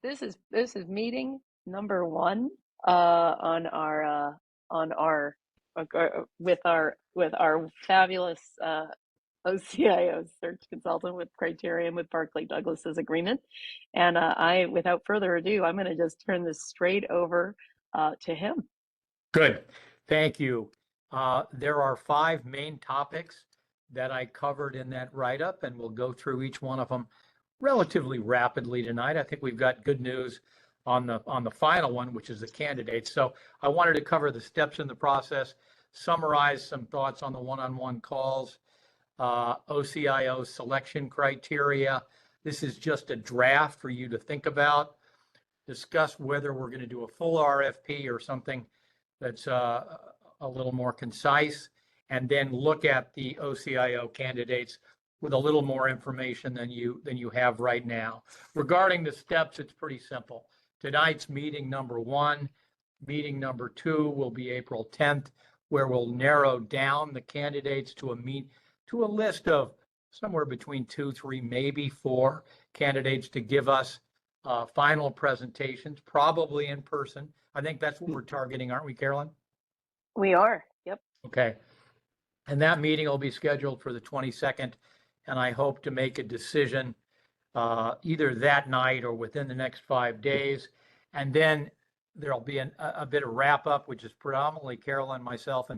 This is meeting number one on our with our fabulous OCIO search consultant with Criterion with Barclay Douglas's agreement. And without further ado, I'm going to just turn this straight over to him. Good. Thank you. There are 5 main topics that I covered in that write-up, and we'll go through each one of them relatively rapidly tonight. I think we've got good news on the final one, which is the candidates. So I wanted to cover the steps in the process, summarize some thoughts on the one-on-one calls, OCIO selection criteria. This is just a draft for you to think about, discuss whether we're going to do a full RFP or something that's a little more concise, and then look at the OCIO candidates with a little more information than you have right now. Regarding the steps, it's pretty simple. Tonight's meeting number 1, meeting number 2 will be April 10th, where we'll narrow down the candidates to a list of somewhere between 2, 3, maybe 4 candidates to give us final presentations, probably in person. I think that's what we're targeting, aren't we, Carolyn? We are. Yep. Okay. And that meeting will be scheduled for the 22nd, and I hope to make a decision either that night or within the next 5 days. And then there'll be a bit of wrap up, which is predominantly Carolyn, myself,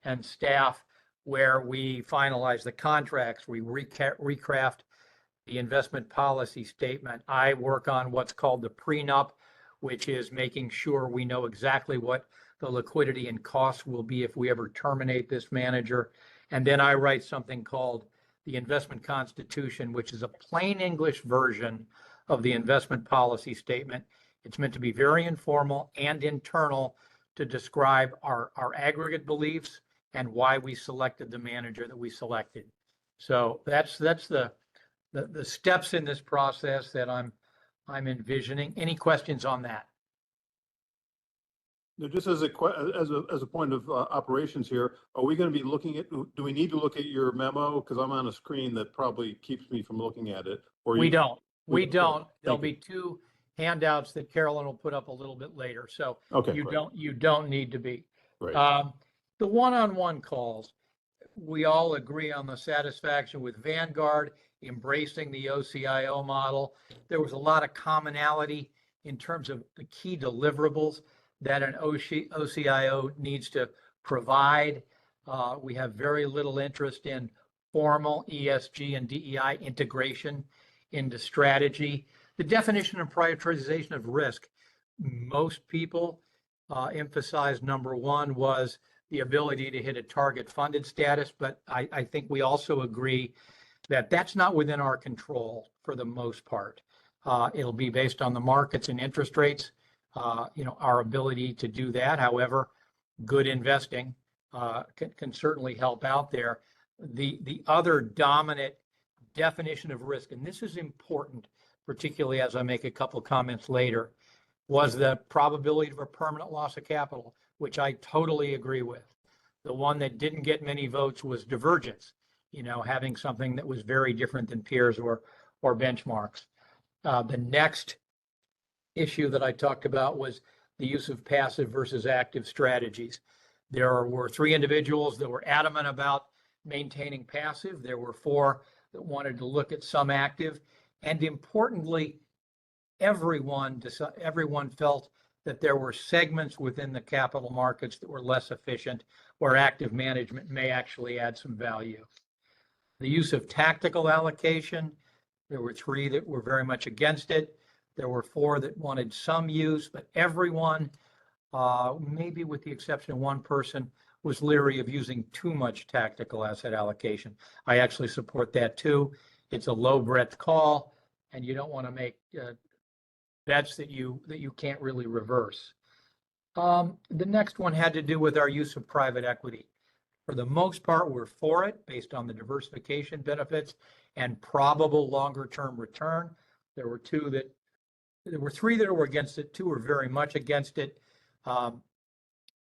and staff, where we finalize the contracts, we recraft the investment policy statement. I work on what's called the prenup, which is making sure we know exactly what the liquidity and costs will be if we ever terminate this manager. And then I write something called the investment constitution, which is a plain English version of the investment policy statement. It's meant to be very informal and internal to describe our aggregate beliefs and why we selected the manager that we selected. So that's the steps in this process that I'm envisioning. Any questions on that? Now, just as a point of operations here, are we going to be looking at? Do we need to look at your memo? Because I'm on a screen that probably keeps me from looking at it. Or we don't. We don't. There'll be 2 handouts that Carolyn will put up a little bit later. So okay, you don't need to be. Right. The one-on-one calls, we all agree on the satisfaction with Vanguard embracing the OCIO model. There was a lot of commonality in terms of the key deliverables that an OCIO needs to provide. We have very little interest in formal ESG and DEI integration into strategy. The definition and prioritization of risk, most people emphasize number 1 was the ability to hit a target funded status, but I think we also agree that that's not within our control for the most part. It'll be based on the markets and interest rates, our ability to do that. However, good investing can certainly help out there. The other dominant definition of risk, and this is important, particularly as I make a couple comments later, was the probability of a permanent loss of capital, which I totally agree with. The one that didn't get many votes was divergence, having something that was very different than peers or benchmarks. The next issue that I talked about was the use of passive versus active strategies. There were 3 individuals that were adamant about maintaining passive. There were 4 that wanted to look at some active. And importantly, everyone felt that there were segments within the capital markets that were less efficient, where active management may actually add some value. The use of tactical allocation, there were 3 that were very much against it. There were 4 that wanted some use, but everyone, maybe with the exception of 1 person, was leery of using too much tactical asset allocation. I actually support that too. It's a low breadth call, and you don't want to make bets that you can't really reverse. The next one had to do with our use of private equity. For the most part, we're for it based on the diversification benefits and probable longer term return. There were 3 that were against it. 2 were very much against it.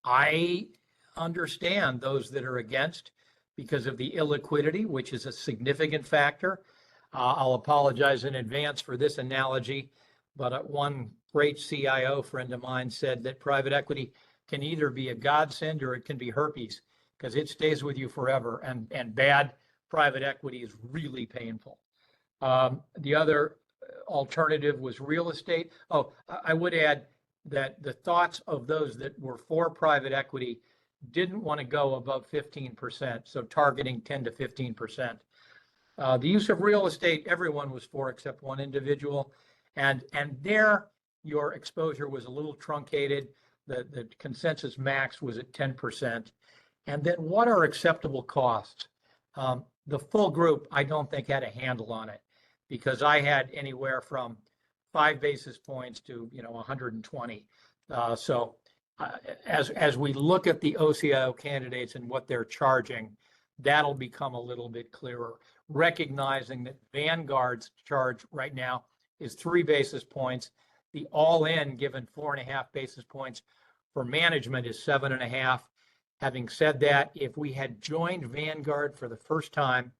I understand those that are against because of the illiquidity, which is a significant factor. I'll apologize in advance for this analogy, but one great CIO friend of mine said that private equity can either be a godsend or it can be herpes because it stays with you forever. And bad private equity is really painful. The other alternative was real estate. Oh, I would add that the thoughts of those that were for private equity didn't want to go above 15%, so targeting 10 to 15%. The use of real estate, everyone was for except one individual, and there your exposure was a little truncated. The consensus max was at 10%. And then what are acceptable costs? The full group, I don't think had a handle on it because I had anywhere from 5 basis points to 120. As we look at the OCIO candidates and what they're charging, that'll become a little bit clearer. Recognizing that Vanguard's charge right now is 3 basis points. The all-in given 4.5 basis points for management is 7.5. Having said that, if we had joined Vanguard for the first time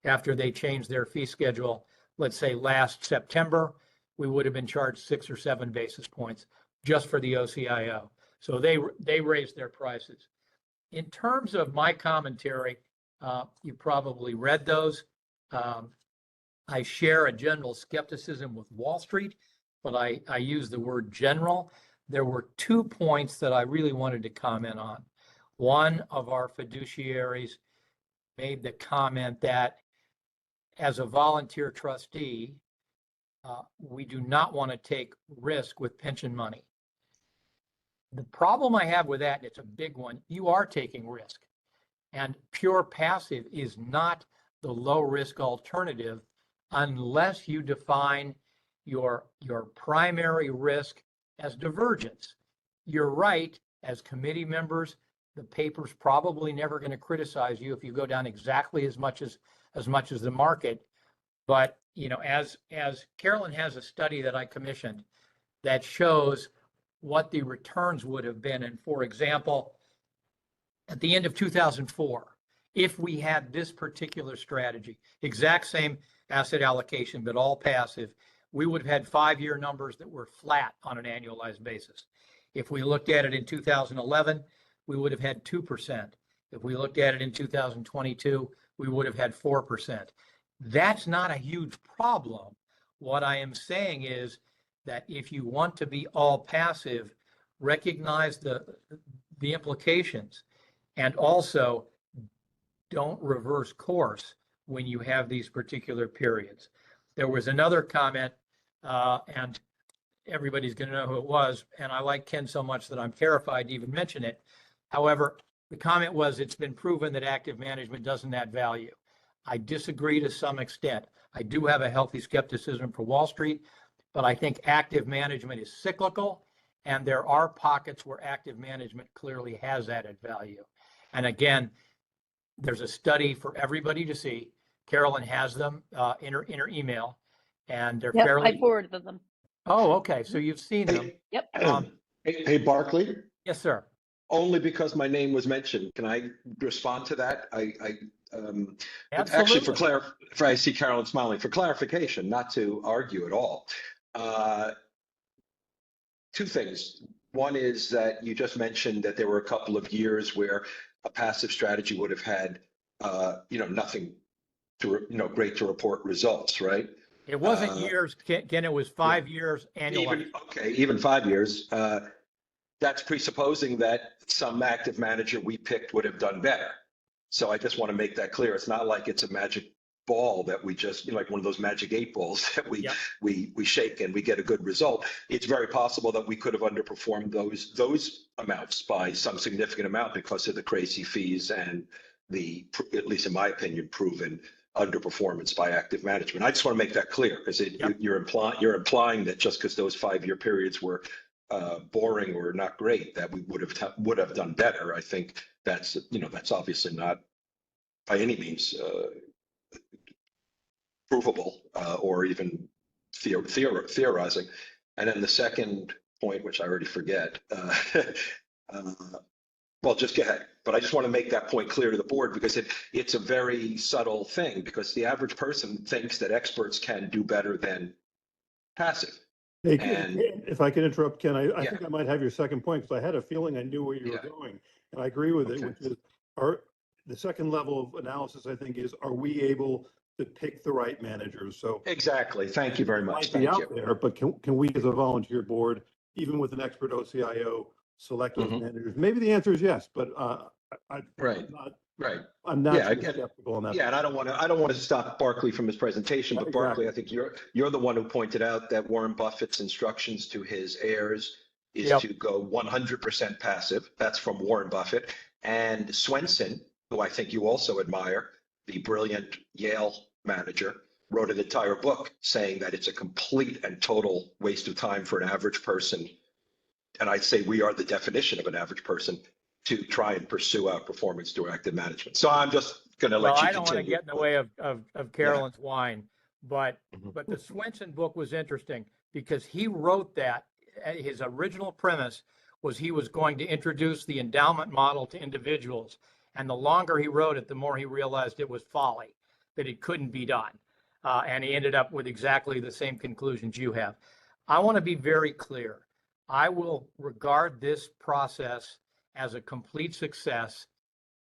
after they changed their fee schedule, let's say last September, we would have been charged 6 or 7 basis points just for the OCIO. So they raised their prices. In terms of my commentary, you probably read those. I share a general skepticism with Wall Street, but I use the word general. There were 2 points that I really wanted to comment on. One of our fiduciaries made the comment that as a volunteer trustee, we do not want to take risk with pension money. The problem I have with that, and it's a big one, you are taking risk. And pure passive is not the low risk alternative unless you define your primary risk as divergence. You're right, as committee members, the paper's probably never going to criticize you if you go down exactly as much as the market. But as Carolyn has a study that I commissioned that shows what the returns would have been. And for example, at the end of 2004, if we had this particular strategy, exact same asset allocation, but all passive, we would have had 5-year numbers that were flat on an annualized basis. If we looked at it in 2011, we would have had 2%. If we looked at it in 2022, we would have had 4%. That's not a huge problem. What I am saying is that if you want to be all passive, recognize the implications, and also don't reverse course when you have these particular periods. There was another comment, and everybody's going to know who it was, and I like Ken so much that I'm terrified to even mention it. However, the comment was, it's been proven that active management doesn't add value. I disagree to some extent. I do have a healthy skepticism for Wall Street, but I think active management is cyclical, and there are pockets where active management clearly has added value. And again, there's a study for everybody to see. Carolyn has them in her email, and they're fairly. I forwarded them. Oh, okay. So you've seen them. Yep. Hey, Barclay. Yes, sir. Only because my name was mentioned. Can I respond to that? Actually, for I see Carolyn smiling, for clarification, not to argue at all. 2 things. One is that you just mentioned that there were a couple of years where a passive strategy would have had, nothing to, great to report results, right? It wasn't years, Ken, it was 5 years annually. Even 5 years. That's presupposing that some active manager we picked would have done better. So I just want to make that clear. It's not like it's a magic ball that we just, like one of those magic 8 balls that we shake and we get a good result. It's very possible that we could have underperformed those amounts by some significant amount because of the crazy fees and the, at least in my opinion, proven underperformance by active management. I just want to make that clear because you're implying that just because those 5-year periods were boring or not great, that we would have done better. I think that's obviously not by any means provable or even theorizing. And then the second point, which I already forget, well, just go ahead. But I just want to make that point clear to the board because it's a very subtle thing because the average person thinks that experts can do better than passive. Hey, And if I can interrupt, Ken, I yeah, think I might have your second point, because I had a feeling I knew where you were yeah, going. And I agree with it, okay. which is the second level of analysis, I think, is, are we able to pick the right managers? So Exactly. Thank you very it much. might be Thank you. out there, but can we as a volunteer board, even with an expert OCIO, select those Mhm. managers? Maybe the answer is yes, but Right, right. I'm Yeah, naturally again, skeptical on that. yeah, and I don't want to stop Barkley from his presentation, but Barkley, Exactly. I think you're the one who pointed out that Warren Buffett's instructions to his heirs is Yep. to go 100% passive. That's from Warren Buffett. And Swenson, who I think you also admire, the brilliant Yale manager, wrote an entire book saying that it's a complete and total waste of time for an average person. And I'd say we are the definition of an average person to try and pursue outperformance through active management. So I'm just going to Well, let you I don't want to continue. get in the way of Yeah. Carolyn's wine, but Mhm. the Swenson book was interesting because he wrote that his original premise was he was going to introduce the endowment model to individuals. And the longer he wrote it, the more he realized it was folly, that it couldn't be done. And he ended up with exactly the same conclusions you have. I want to be very clear. I will regard this process as a complete success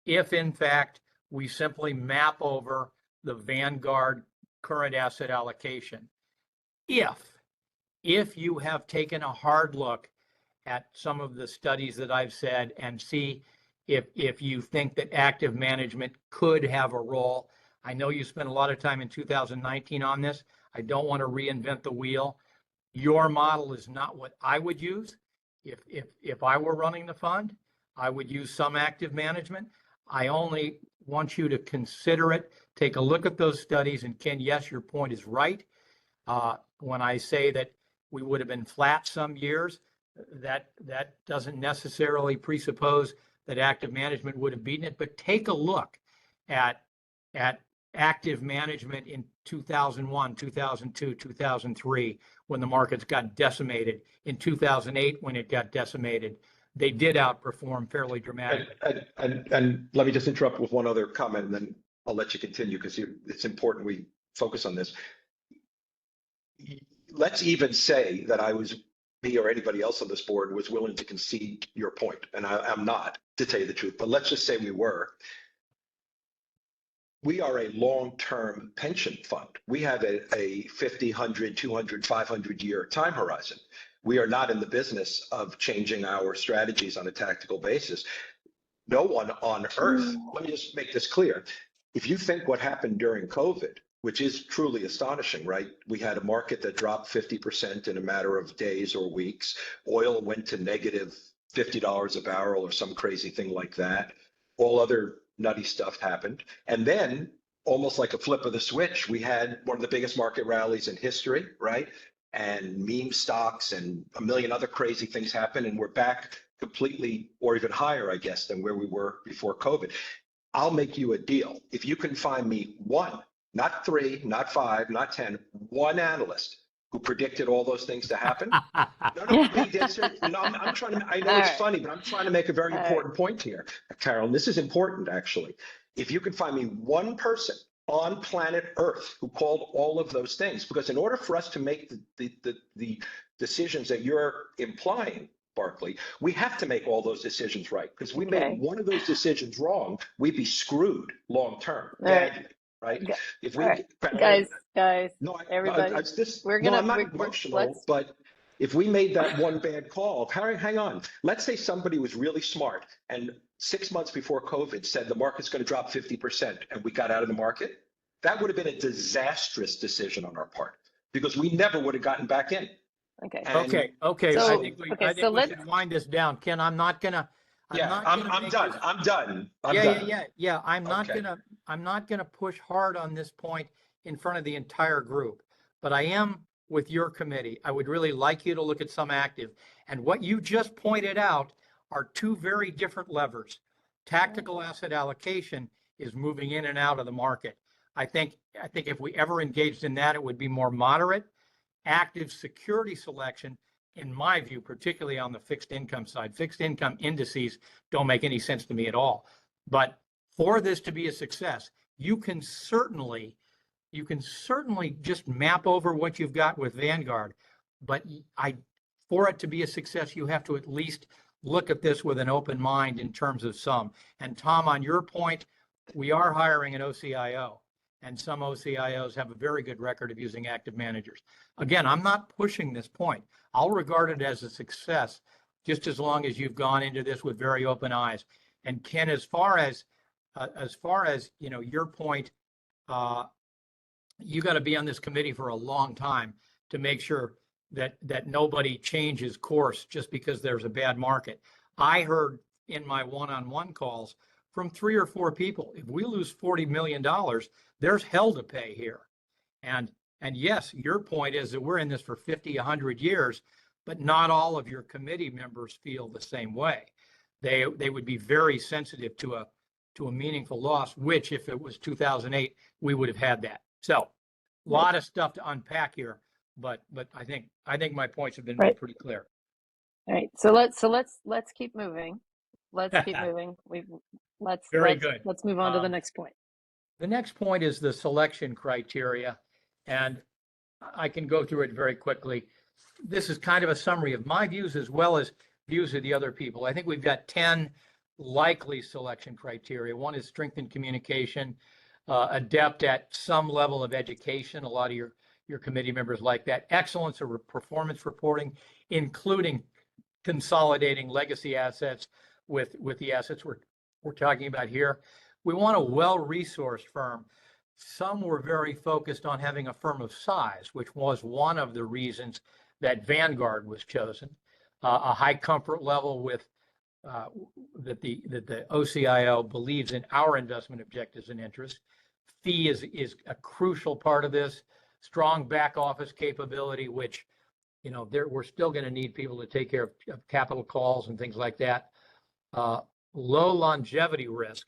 if, in fact, we simply map over the Vanguard current asset allocation. If you have taken a hard look at some of the studies that I've said and see if you think that active management could have a role. I know you spent a lot of time in 2019 on this. I don't want to reinvent the wheel. Your model is not what I would use. If I were running the fund, I would use some active management. I only want you to consider it, take a look at those studies, and Ken, yes, your point is right. When I say that we would have been flat some years, that doesn't necessarily presuppose that active management would have beaten it, but take a look at active management in 2001, 2002, 2003, when the markets got decimated, in 2008, when it got decimated. They did outperform fairly dramatically. And let me just interrupt with one other comment, and then I'll let you continue because it's important we focus on this. Let's even say that me or anybody else on this board was willing to concede your point, and I'm not, to tell you the truth, but let's just say we were. We are a long-term pension fund. We have a 50, 100, 200, 500-year time horizon. We are not in the business of changing our strategies on a tactical basis. No one on earth, let me just make this clear. If you think what happened during COVID, which is truly astonishing, right? We had a market that dropped 50% in a matter of days or weeks. Oil went to negative $50 a barrel or some crazy thing like that. All other nutty stuff happened. And then, almost like a flip of the switch, we had one of the biggest market rallies in history, right? And meme stocks and a million other crazy things happened. And we're back completely, or even higher, I guess, than where we were before COVID. I'll make you a deal. If you can find me one, not three, not five, not 10, one analyst who predicted all those things to happen. No, I'm being dead serious. No, I'm trying to, I know it's funny, but I'm trying to make a very important point here, Carol. This is important, actually. If you can find me one person on planet Earth who called all of those things, because in order for us to make the decisions that you're implying, Barkley, we have to make all those decisions right. Because we made one of those decisions wrong, we'd be screwed long term, badly, right? If we, guys, no, everybody, I'm not emotional, but if we made that one bad call, hang on. Let's say somebody was really smart and 6 months before COVID said the market's going to drop 50% and we got out of the market. That would have been a disastrous decision on our part because we never would have gotten back in. Okay. Okay. So, I think we should wind this down. Ken, I'm not gonna. I'm done. I'm done. Yeah. I'm not gonna push hard on this point in front of the entire group, but I am with your committee. I would really like you to look at some active. And what you just pointed out are two very different levers. Tactical asset allocation is moving in and out of the market. I think if we ever engaged in that, it would be more moderate. Active security selection, in my view, particularly on the fixed income side. Fixed income indices don't make any sense to me at all. But for this to be a success, you can certainly just map over what you've got with Vanguard. but for it to be a success, you have to at least look at this with an open mind in terms of some. And Tom, on your point, we are hiring an OCIO, and some OCIOs have a very good record of using active managers. Again, I'm not pushing this point. I'll regard it as a success just as long as you've gone into this with very open eyes. And Ken, as far as your point, you got to be on this committee for a long time to make sure that nobody changes course just because there's a bad market. I heard in my one-on-one calls from 3 or 4 people, if we lose $40 million, there's hell to pay here. And yes, your point is that we're in this for 50, 100 years, but not all of your committee members feel the same way. They would be very sensitive to a meaningful loss, which if it was 2008, we would have had that. So a lot of stuff to unpack here, but I think my points have been made pretty clear. All right. So let's keep moving. Let's keep moving. Let's move on to the next point. The next point is the selection criteria, and I can go through it very quickly. This is kind of a summary of my views as well as views of the other people. I think we've got 10 likely selection criteria. One is strength in communication, adept at some level of education. A lot of your committee members like that. Excellence of performance reporting, including consolidating legacy assets with the assets we're talking about here. We want a well-resourced firm. Some were very focused on having a firm of size, which was one of the reasons that Vanguard was chosen. A high comfort level with that the OCIO believes in our investment objectives and interests. Fee is a crucial part of this. Strong back office capability, which we're still going to need people to take care of capital calls and things like that. Low longevity risk,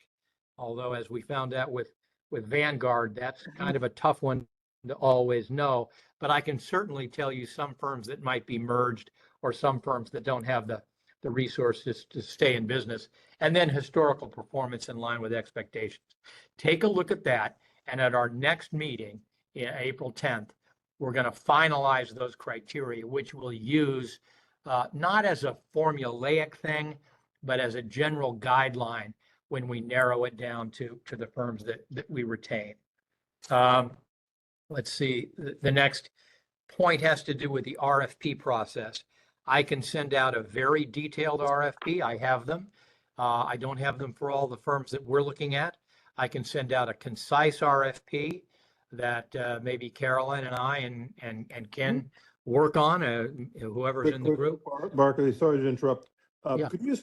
although as we found out with Vanguard, that's kind of a tough one to always know. But I can certainly tell you some firms that might be merged or some firms that don't have the resources to stay in business. And then historical performance in line with expectations. Take a look at that. And at our next meeting, April 10th, we're going to finalize those criteria, which we'll use not as a formulaic thing, but as a general guideline when we narrow it down to the firms that we retain. Let's see, the next point has to do with the RFP process. I can send out a very detailed RFP. I have them. I don't have them for all the firms that we're looking at. I can send out a concise RFP that maybe Caroline and I and Ken work on, whoever's in the group. Barclay, sorry to interrupt. Yeah. Could you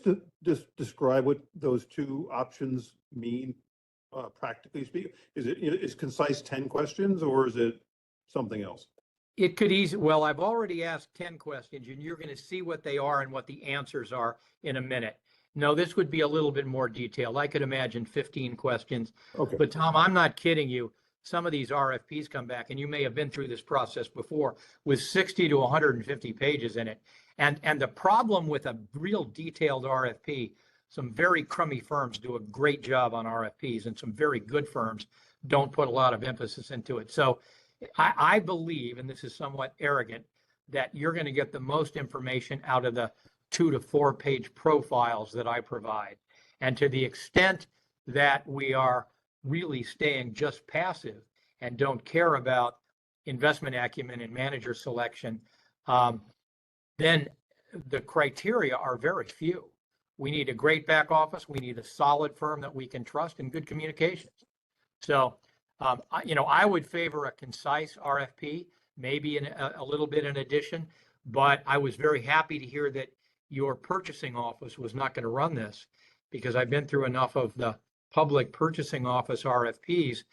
just describe what those 2 options mean, practically speaking? Is concise 10 questions or is it something else? It could well, I've already asked 10 questions and you're going to see what they are and what the answers are in a minute. No, this would be a little bit more detailed. I could imagine 15 questions. Okay. But Tom, I'm not kidding you. Some of these RFPs come back, and you may have been through this process before, with 60 to 150 pages in it. And the problem with a real detailed RFP, some very crummy firms do a great job on RFPs, and some very good firms don't put a lot of emphasis into it. So I believe, and this is somewhat arrogant, that you're going to get the most information out of the 2 to 4 page profiles that I provide. And to the extent that we are really staying just passive and don't care about investment acumen and manager selection, then the criteria are very few. We need a great back office. We need a solid firm that we can trust and good communications. So, I would favor a concise RFP, maybe a little bit in addition, but I was very happy to hear that your purchasing office was not going to run this, because I've been through enough of the public purchasing office RFPs,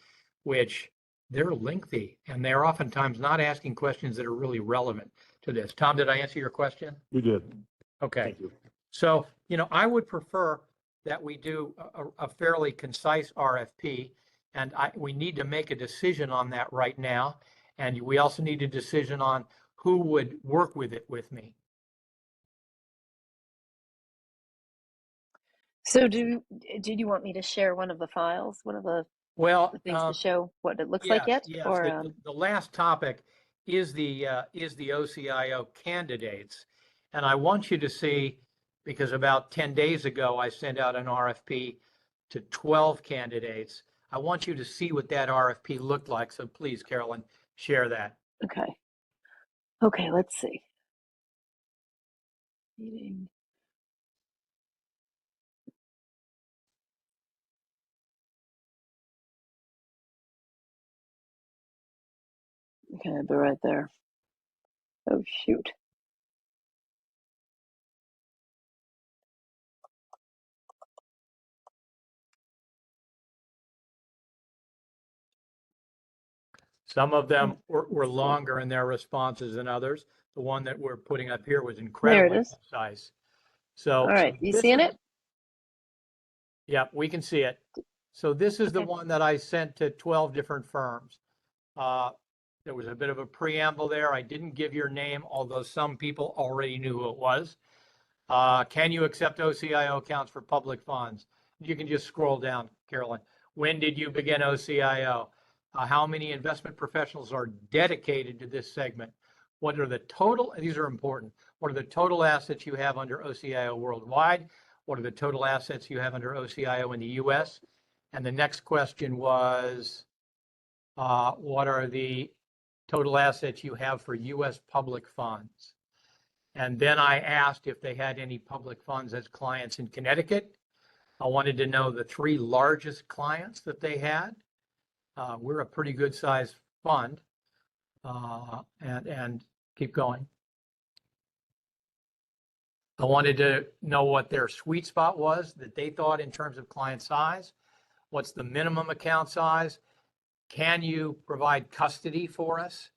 which they're lengthy and they're oftentimes not asking questions that are really relevant to this. Tom, did I answer your question? You did. Okay. Thank you. So, I would prefer that we do a fairly concise RFP, and we need to make a decision on that right now. And we also need a decision on who would work with it with me. So did you want me to share one of the files, one of the things to show what it looks like yet? Yes. Or The last topic is the OCIO candidates. And I want you to see, because about 10 days ago, I sent out an RFP to 12 candidates. I want you to see what that RFP looked like. So please, Carolyn, share that. Okay. Okay, let's see. Meeting. Okay, I'll be right there. Oh, shoot. Some of them were longer in their responses than others. The one that we're putting up here was There it incredibly is. concise. All So right, you this seeing is- it? Yeah, we can see it. So this is the Okay. one that I sent to 12 different firms. There was a bit of a preamble there. I didn't give your name, although some people already knew who it was. Can you accept OCIO accounts for public funds? You can just scroll down, Carolyn. When did you begin OCIO? How many investment professionals are dedicated to this segment? What are the total, these are important. What are the total assets you have under OCIO worldwide? What are the total assets you have under OCIO in the US? And the next question was, what are the total assets you have for US public funds? And then I asked if they had any public funds as clients in Connecticut. I wanted to know the 3 largest clients that they had. We're a pretty good sized fund, and keep going. I wanted to know what their sweet spot was that they thought in terms of client size. What's the minimum account size? Can you provide custody for us?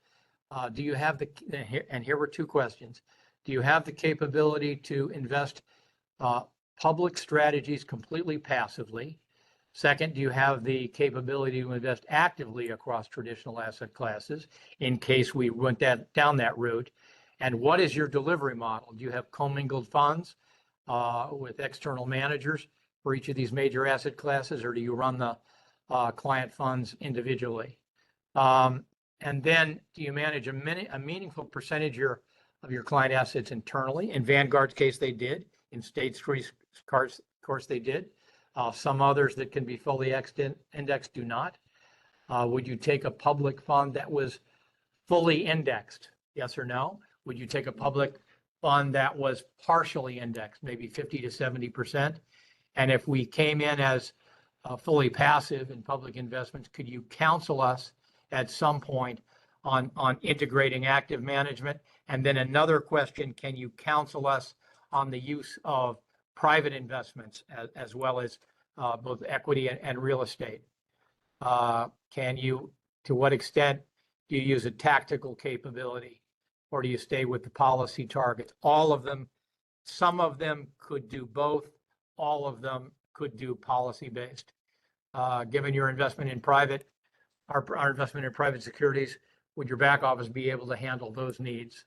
Do you have the, and here were 2 questions. Do you have the capability to invest public strategies completely passively? Second, do you have the capability to invest actively across traditional asset classes in case we went down that route? And what is your delivery model? Do you have commingled funds with external managers for each of these major asset classes, or do you run the client funds individually? And then do you manage a meaningful percentage of your client assets internally? In Vanguard's case, they did. In State Street's of course, they did. Some others that can be fully indexed do not. Would you take a public fund that was fully indexed? Yes or no? Would you take a public fund that was partially indexed, maybe 50 to 70%? And if we came in as fully passive in public investments, could you counsel us at some point on integrating active management? And then another question, can you counsel us on the use of private investments as well as both equity and real estate? Can you, to what extent do you use a tactical capability, or do you stay with the policy targets? All of them, some of them could do both. All of them could do policy-based. Given your investment in private, our investment in private securities, would your back office be able to handle those needs?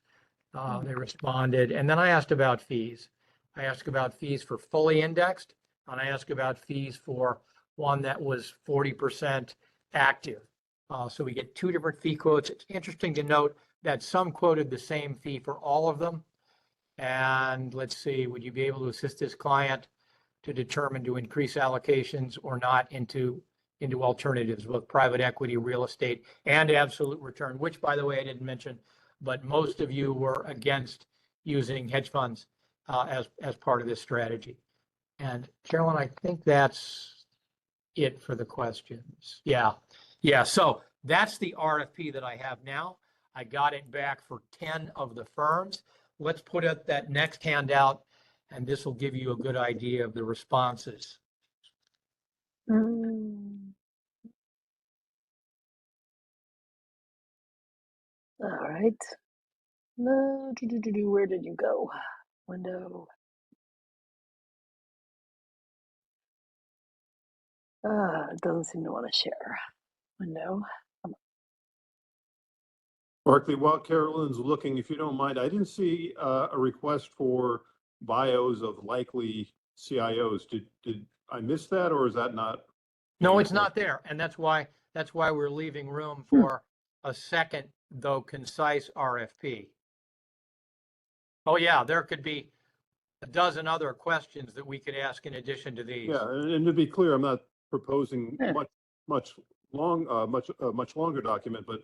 They responded. And then I asked about fees. I asked about fees for fully indexed, and I asked about fees for one that was 40% active. So we get 2 different fee quotes. It's interesting to note that some quoted the same fee for all of them. And let's see, would you be able to assist this client to determine to increase allocations or not into alternatives, both private equity, real estate, and absolute return, which, by the way, I didn't mention, but most of you were against using hedge funds as part of this strategy. And Carolyn, I think that's it for the questions. Yeah. So that's the RFP that I have now. I got it back for 10 of the firms. Let's put up that next handout, and this will give you a good idea of the responses. All right. Where did you go? Window. It doesn't seem to want to share. Window. Barkley, while Carolyn's looking, if you don't mind, I didn't see a request for bios of likely CIOs. Did I miss that, or is that not? No, it's not there. And that's why we're leaving room for a second though concise RFP. Oh yeah, there could be a dozen other questions that we could ask in addition to these. Yeah, and to be clear, I'm not proposing Yeah. much longer document, but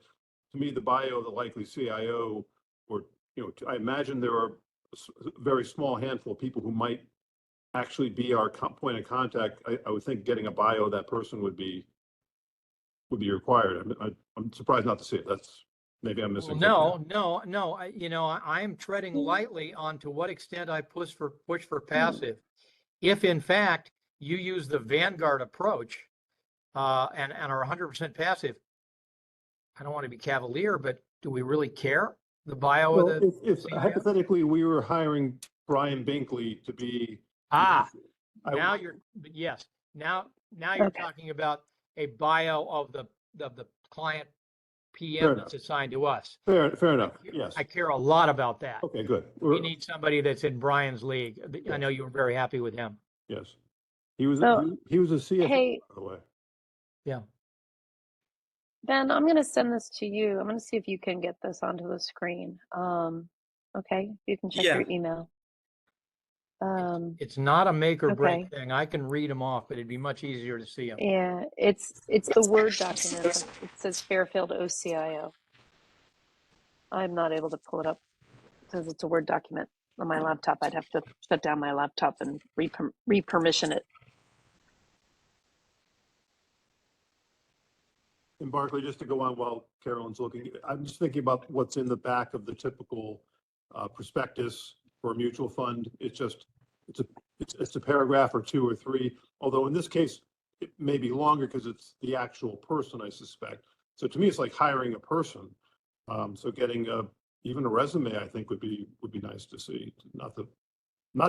to me, the bio of the likely CIO, or, I imagine there are a very small handful of people who might actually be our point of contact. I would think getting a bio of that person would be required. I'm surprised not to see it. Maybe I'm missing something. No. I'm treading lightly on to what extent I push for passive. If in fact you use the Vanguard approach and are 100% passive, I don't want to be cavalier, but do we really care? The bio Well, of the if CIO? hypothetically we were hiring Brian Binkley to be. Now you're you're Okay. talking about a bio of the client Fair PM enough. that's assigned to us. Fair enough, yes. I care a lot about that. Okay, good. We need somebody that's in Brian's league. I Yes. know you were very happy with him. Yes. He was So, a CFO, hey, by the way. Yeah. Ben, I'm going to send this to you. I'm going to see if you can get this onto the screen. Okay, you can check your email. It's not a make or break Okay. thing. I can read them off, but it'd be much easier to see them. Yeah, it's the Word document. It says Fairfield OCIO. I'm not able to pull it up because it's a Word document on my laptop. I'd have to shut down my laptop and re-permission it. And Barclay, just to go on while Carolyn's looking, I'm just thinking about what's in the back of the typical prospectus for a mutual fund. It's a paragraph or two or three, although in this case, it may be longer because it's the actual person, I suspect. So to me, it's like hiring a person. So getting even a resume, I think would be nice to see. Not to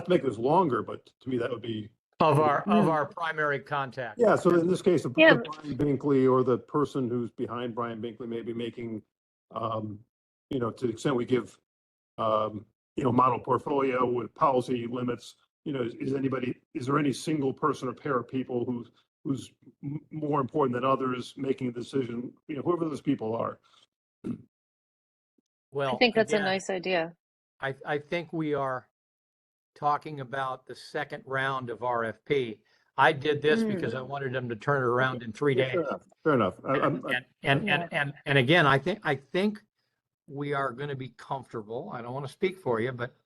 make this longer, but to me, that would be. Of our primary contact. Yeah, so in this case, the Yeah. Brian Binkley or the person who's behind Brian Binkley may be making, to the extent we give, model portfolio with policy limits, is there any single person or pair of people who's more important than others making a decision, whoever those people are. Well, I think that's again, a nice idea. I think we are talking about the second round of RFP. I did this because I wanted them to turn it around in 3 days. Fair enough. And again, I think we are going to be comfortable. I don't want to speak for you, but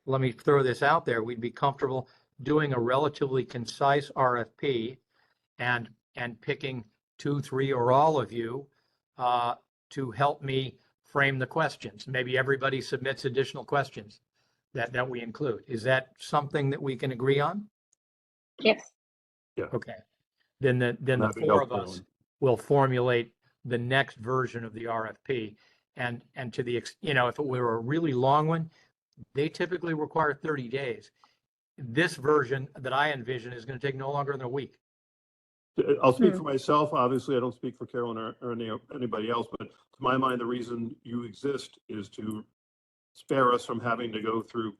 let me throw this out there. We'd be comfortable doing a relatively concise RFP and picking 2, 3, or all of you to help me frame the questions. Maybe everybody submits additional questions that we include. Is that something that we can agree on? Yes. Yeah. Okay. Then the four of us will formulate the next version of the RFP. And to the, if it were a really long one, they typically require 30 days. This version that I envision is going to take no longer than a week. I'll speak for myself. Obviously, I don't speak for Carolyn or anybody else, but to my mind, the reason you exist is to spare us from having to go through,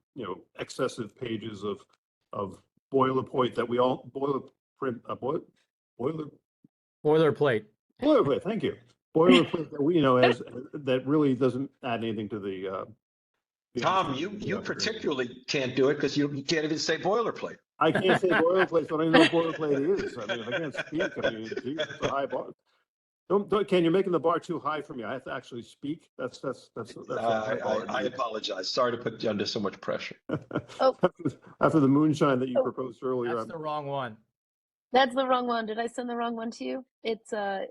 excessive pages of boilerplate that we all boilerplate. Thank you. Boilerplate that we, that really doesn't add anything to the. Tom, you particularly can't do it because you can't even say boilerplate. I can't say boilerplate, so I don't even know what boilerplate is. I mean, if I can't speak, geez, it's a high bar. Don't, Ken, you're making the bar too high for me. I have to actually speak. That's. I apologize. Sorry to put you under so much pressure. After the moonshine that you proposed earlier. That's the wrong one. That's the wrong one. Did I send the wrong one to you? It's Ben,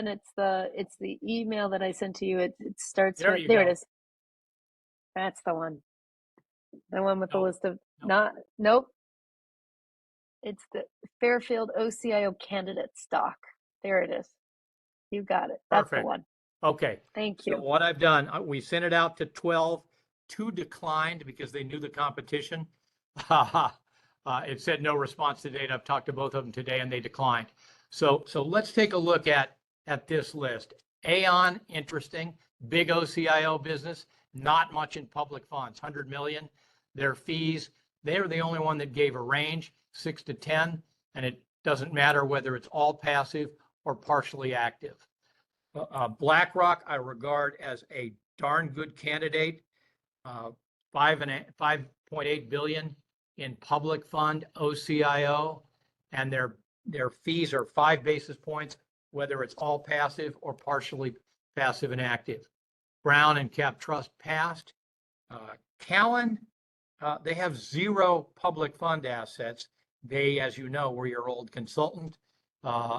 it's the email that I sent to you. It starts There with, you there go. it is. That's the one. The one with the Nope. list of Nope. nope. It's the Fairfield OCIO candidate stock. There it is. You got it. That's Perfect. the one. Okay. Thank So you. what I've done, we sent it out to 12. 2 declined because they knew the competition. It said no response to date. I've talked to both of them today and they declined. So let's take a look at this list. Aon, interesting, big OCIO business, not much in public funds, 100 million. Their fees, they're the only one that gave a range, 6 to 10, and it doesn't matter whether it's all passive or partially active. BlackRock, I regard as a darn good candidate. 5.8 billion in public fund OCIO, and their fees are 5 basis points, whether it's all passive or partially passive and active. Brown and Cap Trust passed. Callan, they have 0 public fund assets. They, as you know, were your old consultant.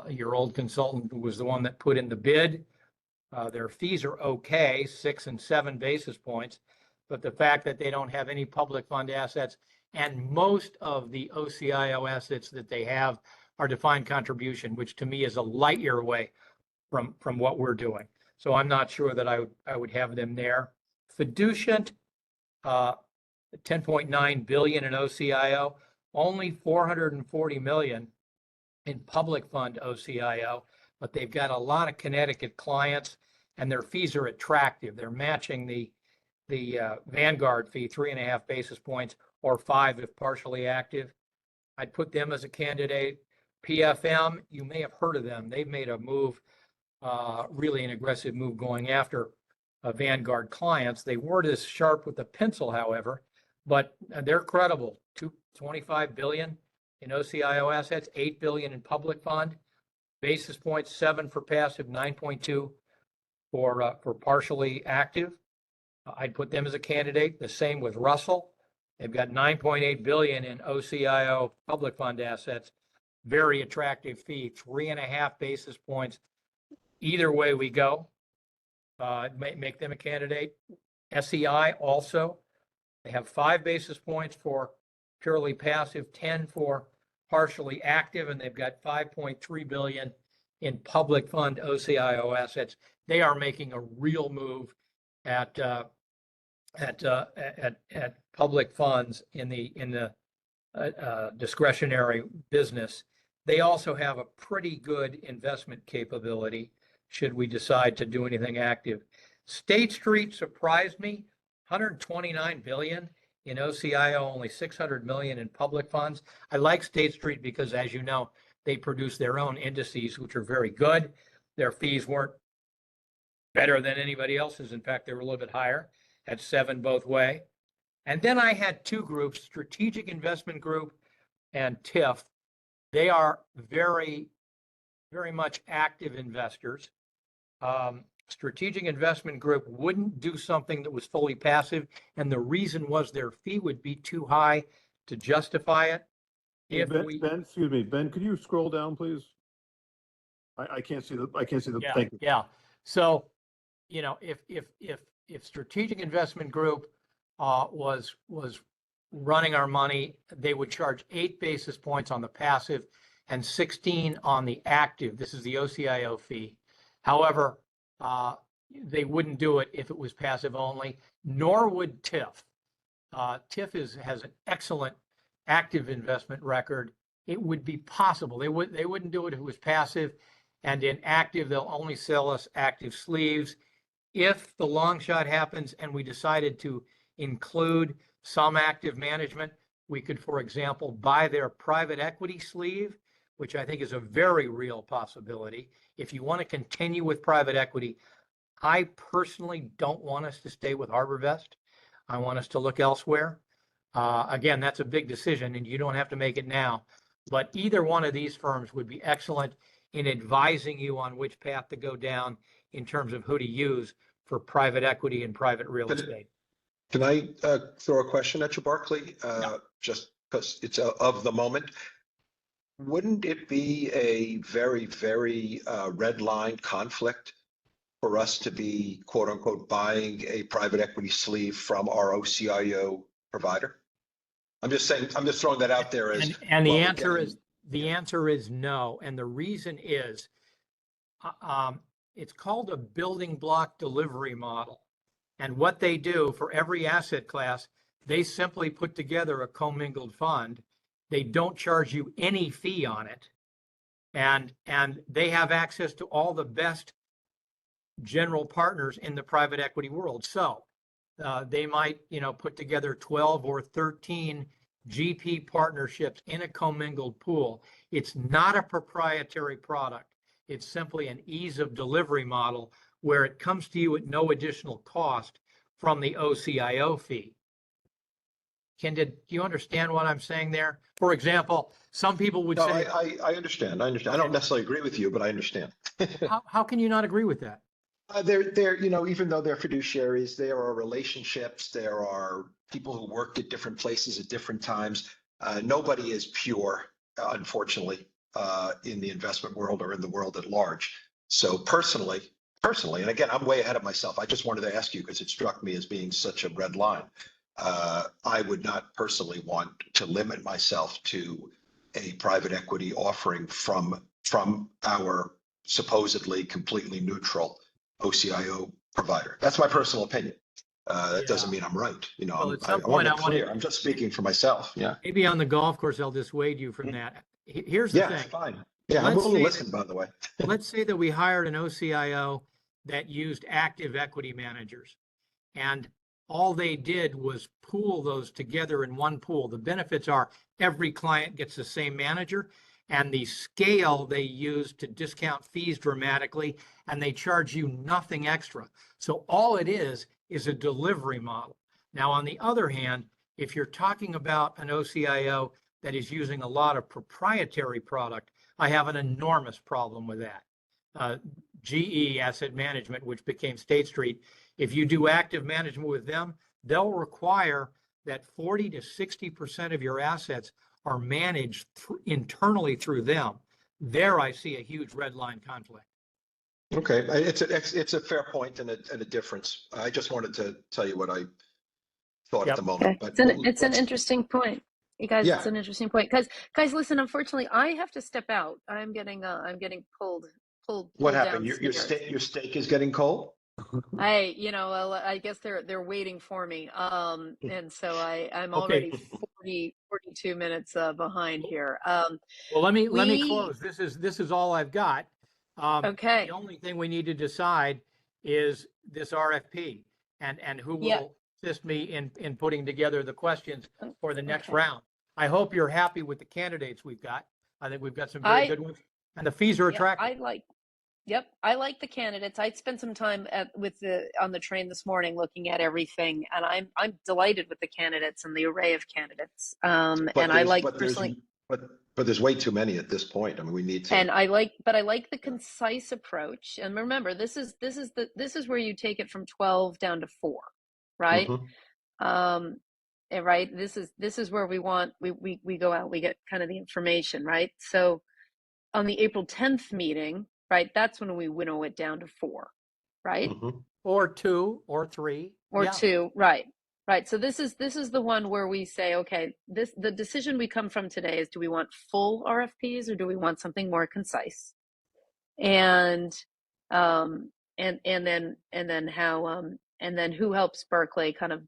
Your old consultant was the one that put in the bid. Their fees are okay, 6 and 7 basis points, but the fact that they don't have any public fund assets and most of the OCIO assets that they have are defined contribution, which to me is a light year away from what we're doing. So I'm not sure that I would have them there. Fiduciant, 10.9 billion in OCIO, only 440 million in public fund OCIO, but they've got a lot of Connecticut clients and their fees are attractive. They're matching the Vanguard fee, 3.5 basis points or 5 if partially active. I'd put them as a candidate. PFM, you may have heard of them. They've made a move, really an aggressive move going after Vanguard clients. They weren't as sharp with the pencil, however, but they're credible. 25 billion in OCIO assets, 8 billion in public fund, basis points 7 for passive, 9.2 for partially active. I'd put them as a candidate. The same with Russell. They've got 9.8 billion in OCIO public fund assets. Very attractive fee, 3.5 basis points. Either way we go, make them a candidate. SEI also, they have 5 basis points for purely passive, 10 for partially active, and they've got 5.3 billion in public fund OCIO assets. They are making a real move at public funds in the discretionary business. They also have a pretty good investment capability should we decide to do anything active. State Street surprised me, 129 billion in OCIO, only 600 million in public funds. I like State Street because, as you know, they produce their own indices, which are very good. Their fees weren't better than anybody else's. In fact, they were a little bit higher at 7 both way. And then I had 2 groups, Strategic Investment Group and TIF. They are very, very much active investors. Strategic Investment Group wouldn't do something that was fully passive, and the reason was their fee would be too high to justify it. Ben, excuse me, Ben, could you scroll down, please? I can't see the, Yeah, thank you. yeah. So, you know, if Strategic Investment Group was running our money, they would charge 8 basis points on the passive and 16 on the active. This is the OCIO fee. However, they wouldn't do it if it was passive only, nor would TIF. TIF has an excellent active investment record. It would be possible. They wouldn't do it if it was passive, and in active, they'll only sell us active sleeves. If the long shot happens and we decided to include some active management, we could, for example, buy their private equity sleeve, which I think is a very real possibility. If you want to continue with private equity, I personally don't want us to stay with HarborVest. I want us to look elsewhere. Again, that's a big decision and you don't have to make it now, but either one of these firms would be excellent in advising you on which path to go down in terms of who to use for private equity and private real estate. Can I throw a question at you, Barclay? Yeah. Just because it's of the moment. Wouldn't it be a very, very red line conflict for us to be, quote unquote, buying a private equity sleeve from our OCIO provider? I'm just saying, I'm just throwing that out there as. And the answer is no. And the reason is, it's called a building block delivery model. And what they do for every asset class, they simply put together a commingled fund. They don't charge you any fee on it. And they have access to all the best general partners in the private equity world. So they might, put together 12 or 13 GP partnerships in a commingled pool. It's not a proprietary product. It's simply an ease of delivery model where it comes to you at no additional cost from the OCIO fee. Do you understand what I'm saying there? For example, some people would No, say, I understand. I understand. I don't necessarily agree with you, but I understand. how can you not agree with that? Even though they're fiduciaries, there are relationships, there are people who worked at different places at different times. Nobody is pure, unfortunately, in the investment world or in the world at large. So personally, and again, I'm way ahead of myself. I just wanted to ask you because it struck me as being such a red line. I would not personally want to limit myself to a private equity offering from our supposedly completely neutral OCIO provider. That's my personal opinion. That doesn't mean I'm right. Well, at I some want point, to I be want clear. to I'm just speaking for myself. Yeah. maybe on the golf course, I'll dissuade you from that. Here's the Yeah, thing. fine. Yeah, I'm Let's willing to say listen, by the way. Let's say that we hired an OCIO that used active equity managers, and all they did was pool those together in one pool. The benefits are every client gets the same manager, and the scale they use to discount fees dramatically, and they charge you nothing extra. So all it is a delivery model. Now, on the other hand, if you're talking about an OCIO that is using a lot of proprietary product, I have an enormous problem with that. GE Asset Management, which became State Street, if you do active management with them, they'll require that 40 to 60% of your assets are managed internally through them. There I see a huge red line conflict. Okay, it's a fair point and a difference. I just wanted to tell you what I thought at the moment. Okay. But It's an interesting point. You guys, yeah. it's an interesting point. Guys, listen, unfortunately, I have to step out. I'm getting What pulled happened? Your steak is getting cold? Well, I guess they're waiting for me. And so I'm Okay. already 42 minutes behind here. Well, let me We close. This is all I've got. The okay. only thing we need to decide is this RFP and who Yeah. will assist me in putting together the questions for the next Okay. round. I hope you're happy with the candidates we've got. I think we've got some very good ones, and the fees are attractive. I like the candidates. I spent some time on the train this morning looking at everything, and I'm delighted with the candidates and the array of candidates. And I like personally, but there's way too many at this point. I mean, we need to. and I like the concise approach. And remember, this is where you take it from 12 down to 4, right? Mhm. And right. This is where we go out, we get kind of the information, right? So on the April 10th meeting, right, that's when we winnow it down to 4, right? Mhm. Or 2 or 3. Or Yeah. 2, right. Right. So this is the one where we say, okay, the decision we come from today is, do we want full RFPs or do we want something more concise? And then who helps Berkeley kind of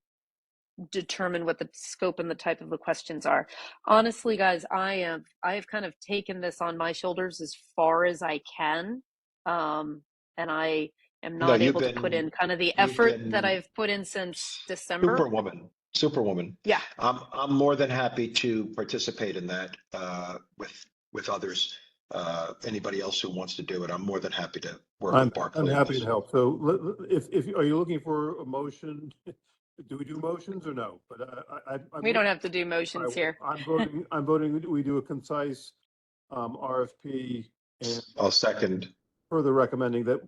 determine what the scope and the type of the questions are. Honestly, guys, I have kind of taken this on my shoulders as far as I can, and I am No, not able to put in kind of the effort that I've put in since December. Superwoman. Yeah. I'm more than happy to participate in that with others. Anybody else who wants to do it, I'm more than happy to work with Barclay. I'm happy to help. So if are you looking for a motion? Do we do motions or no? But We don't have to do motions here. I'm voting. We do a concise RFP, and I'll second. further recommending that.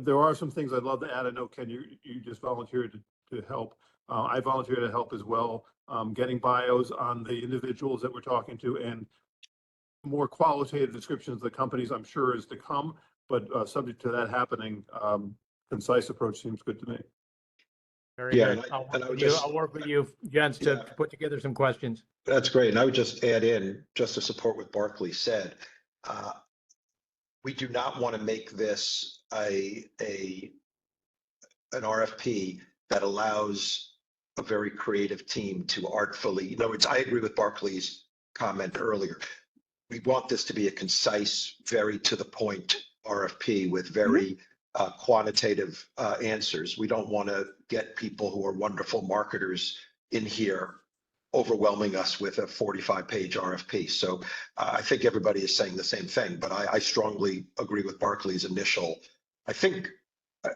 There are some things I'd love to add. I know, Ken, you just volunteered to help. I volunteer to help as well. Getting bios on the individuals that we're talking to and more qualitative descriptions of the companies, I'm sure, is to come. But subject to that happening, concise approach seems good to me. Very good. I'll work with you, Jens, to put together some questions. That's great. And I would just add in, just to support what Barclay said, we do not want to make this an RFP that allows a very creative team to artfully, in other words, I agree with Barclay's comment earlier. We want this to be a concise, very to the point RFP with very quantitative answers. We don't want to get people who are wonderful marketers in here overwhelming us with a 45-page RFP. So I think everybody is saying the same thing, but I strongly agree with Barclay's initial. I think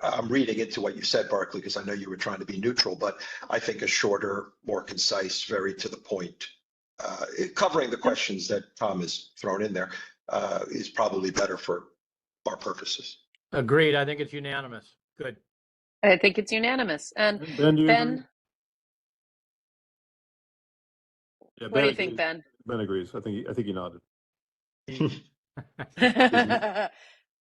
I'm reading into what you said, Barclay, because I know you were trying to be neutral, but I think a shorter, more concise, very to the point, covering the questions that Tom has thrown in there is probably better for our purposes. Agreed. I think it's unanimous. Good. I think it's unanimous. And Ben, do you agree? Ben, Yeah, what do you agrees. think, Ben? Ben agrees. I think he nodded.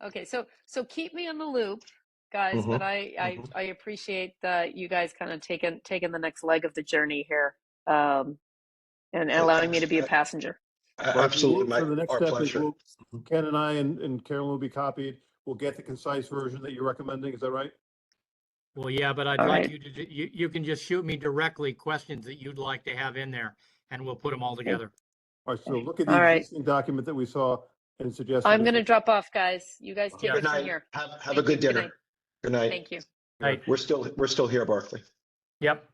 Okay, so keep me in the loop, guys. But I appreciate that you guys kind of taking the next leg of the journey here, and allowing me to be a passenger. Absolutely, So the next our step is pleasure. Ken and I and Carolyn will be copied. We'll get the concise version that you're recommending. Is that right? Well, yeah, but I'd All like right. you to, you can just shoot me directly questions that you'd like to have in there and we'll put them all together. All right, so look at the All right. existing document that we saw and suggest. I'm going to drop off, guys. You guys take Yeah. it Good from night. here. Have Thank a good you. Good dinner. night. Good night. Thank you. Right. We're still here, Barclay. Yep.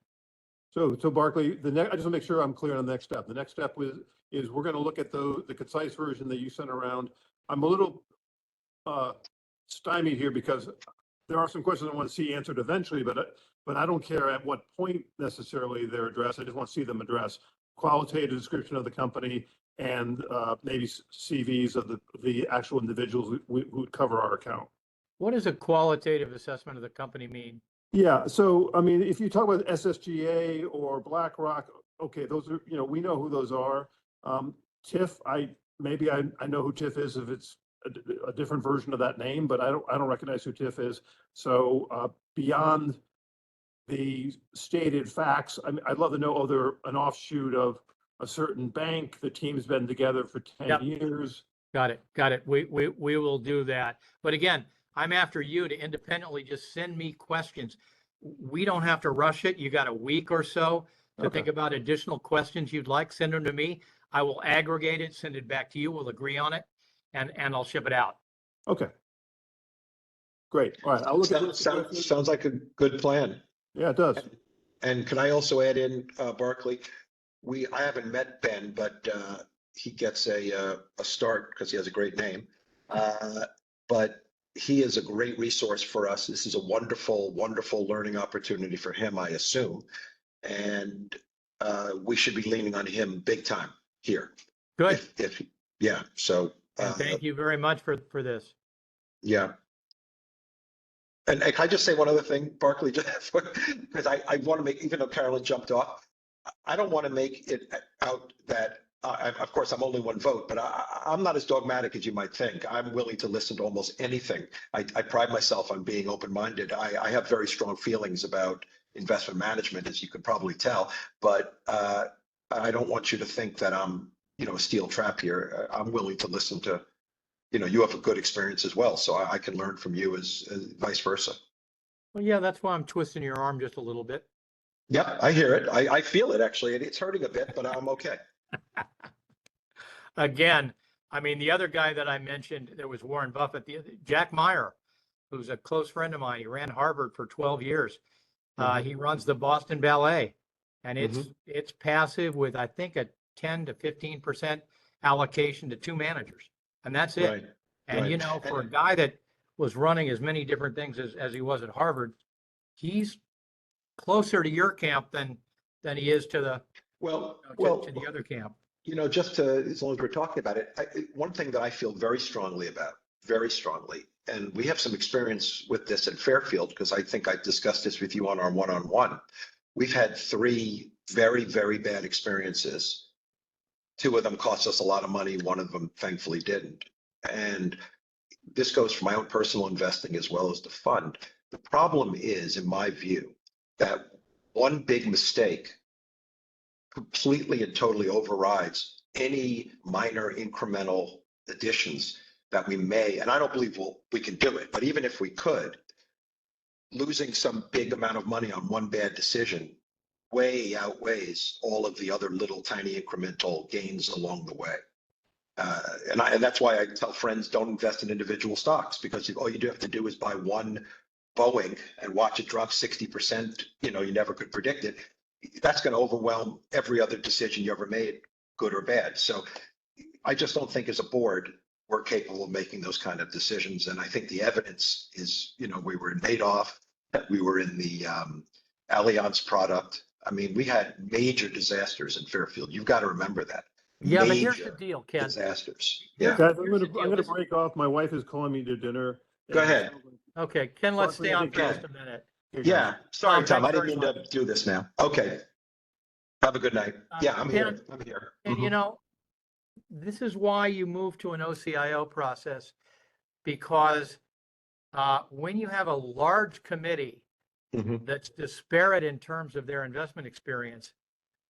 So Barclay, I just want to make sure I'm clear on the next step. The next step is we're going to look at the concise version that you sent around. I'm a little stymied here because there are some questions I want to see answered eventually, but I don't care at what point necessarily they're addressed. I just want to see them addressed. Qualitative description of the company and maybe CVs of the actual individuals who would cover our account. What does a qualitative assessment of the company mean? Yeah, so I mean, if you talk about SSGA or BlackRock, okay, those are, we know who those are. TIFF, I know who TIFF is if it's a different version of that name, but I don't recognize who TIFF is. So beyond the stated facts, I'd love to know, oh, they're an offshoot of a certain bank. The team's been together for 10 Yep. years. Got it. Got it. We will do that. But again, I'm after you to independently just send me questions. We don't have to rush it. You got a week or so to Okay. think about additional questions you'd like. Send them to me. I will aggregate it, send it back to you. We'll agree on it and I'll ship it out. Okay. Great. All right. I'll look at this. Sounds like a good plan. Yeah, it does. And can I also add in, Barclay? I haven't met Ben, but he gets a start because he has a great name. But he is a great resource for us. This is a wonderful, wonderful learning opportunity for him, I assume. And we should be leaning on him big time here. Good. Yeah. So And thank you very much for this. yeah. And can I just say one other thing, Barclay, because I want to make, even though Carolyn jumped off, I don't want to make it out that, of course, I'm only one vote, but I'm not as dogmatic as you might think. I'm willing to listen to almost anything. I pride myself on being open-minded. I have very strong feelings about investment management, as you could probably tell, but I don't want you to think that I'm, a steel trap here. I'm willing to listen to, you have a good experience as well, so I can learn from you as vice versa. Well, yeah, that's why I'm twisting your arm just a little bit. Yep, I hear it. I feel it actually. It's hurting a bit, but I'm okay. Again, I mean, the other guy that I mentioned, there was Warren Buffett, Jack Meyer, who's a close friend of mine. He ran Harvard for 12 years. He runs the Boston Ballet, and it's passive with, I think, a 10 to 15% allocation to two managers. And that's it. Right. And, Right. For a guy that was running as many different things as he was at Harvard, he's closer to your camp than he is to the, to the other camp. As long as we're talking about it, one thing that I feel very strongly about, and we have some experience with this at Fairfield, because I think I discussed this with you on our one-on-one. We've had 3 very, very bad experiences. 2 of them cost us a lot of money. 1 of them thankfully didn't. And this goes for my own personal investing as well as the fund. The problem is, in my view, that one big mistake completely and totally overrides any minor incremental additions that we may, and I don't believe we can do it, but even if we could, losing some big amount of money on one bad decision way outweighs all of the other little tiny incremental gains along the way. And that's why I tell friends, don't invest in individual stocks, because all you do have to do is buy one Boeing and watch it drop 60%. You never could predict it. that's going to overwhelm every other decision you ever made, good or bad. So I just don't think as a board, we're capable of making those kind of decisions. And I think the evidence is, we were in Madoff, we were in the Allianz product. I mean, we had major disasters in Fairfield. You've got to remember that. Yeah, but here's the Major deal, Ken. disasters. Here's- Yeah. Guys, I'm here's the gonna, I'm deal. gonna This- break off. My wife is calling me to dinner. Go and ahead. Okay, Ken, let's stay on for Okay. just a minute. Okay, guys. Yeah. Sorry, Tom. I thanks didn't very mean to do this now. Okay. Have a good night. Yeah, I'm Ken, here. I'm here. And Mhm. this is why you move to an OCIO process, because when you have a large committee Mhm. that's disparate in terms of their investment experience,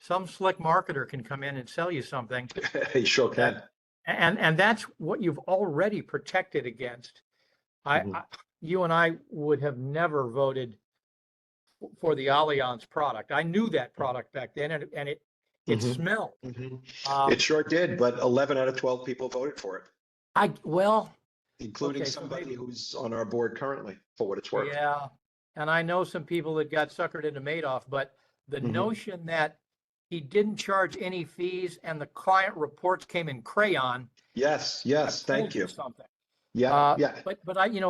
some slick marketer can come in and sell you something. He sure can. And that's what you've already protected against. Mhm. You and I would have never voted for the Allianz product. I knew that product back then, and it Mhm. smelled. Mhm. Um, It sure did, but 11 out of 12 people voted for it, including Okay, so somebody maybe- who's on our board currently, for what it's worth. yeah, and I know some people that got suckered into Madoff, but the Mhm. notion that he didn't charge any fees and the client reports came in crayon. Yes, that thank told you. Something. Yeah, yeah. But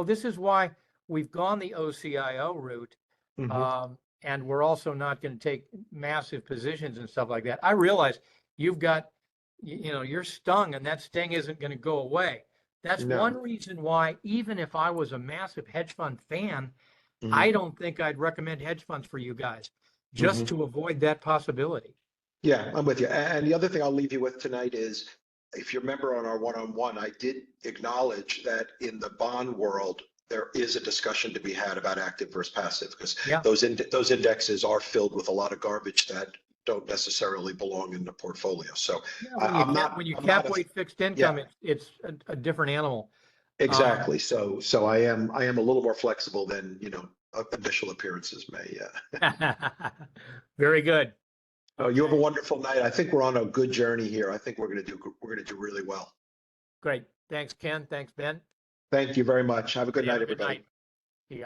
this is why we've gone the OCIO route. Mhm. And we're also not going to take massive positions and stuff like that. I realize you've got, you're stung, and that sting isn't going to go away. That's No. one reason why, even if I was a massive hedge fund fan, Mhm. I don't think I'd recommend hedge funds for you guys, just to avoid that possibility. Yeah, I'm with you. And the other thing I'll leave you with tonight is, if you remember on our one-on-one, I did acknowledge that in the bond world, there is a discussion to be had about active versus passive, because Yeah. those indexes are filled with a lot of garbage that don't necessarily belong in the portfolio. So Yeah, when you I'm cap not a- weight fixed income, it's a different animal. exactly. So I am a little more flexible than, initial appearances may. Very good. Oh, you have a wonderful night. I think we're on a good journey here. I think we're going to do really well. Great. Thanks, Ken. Thanks, Ben. Thank you very much. Have a good Yeah, night, everybody. Yeah.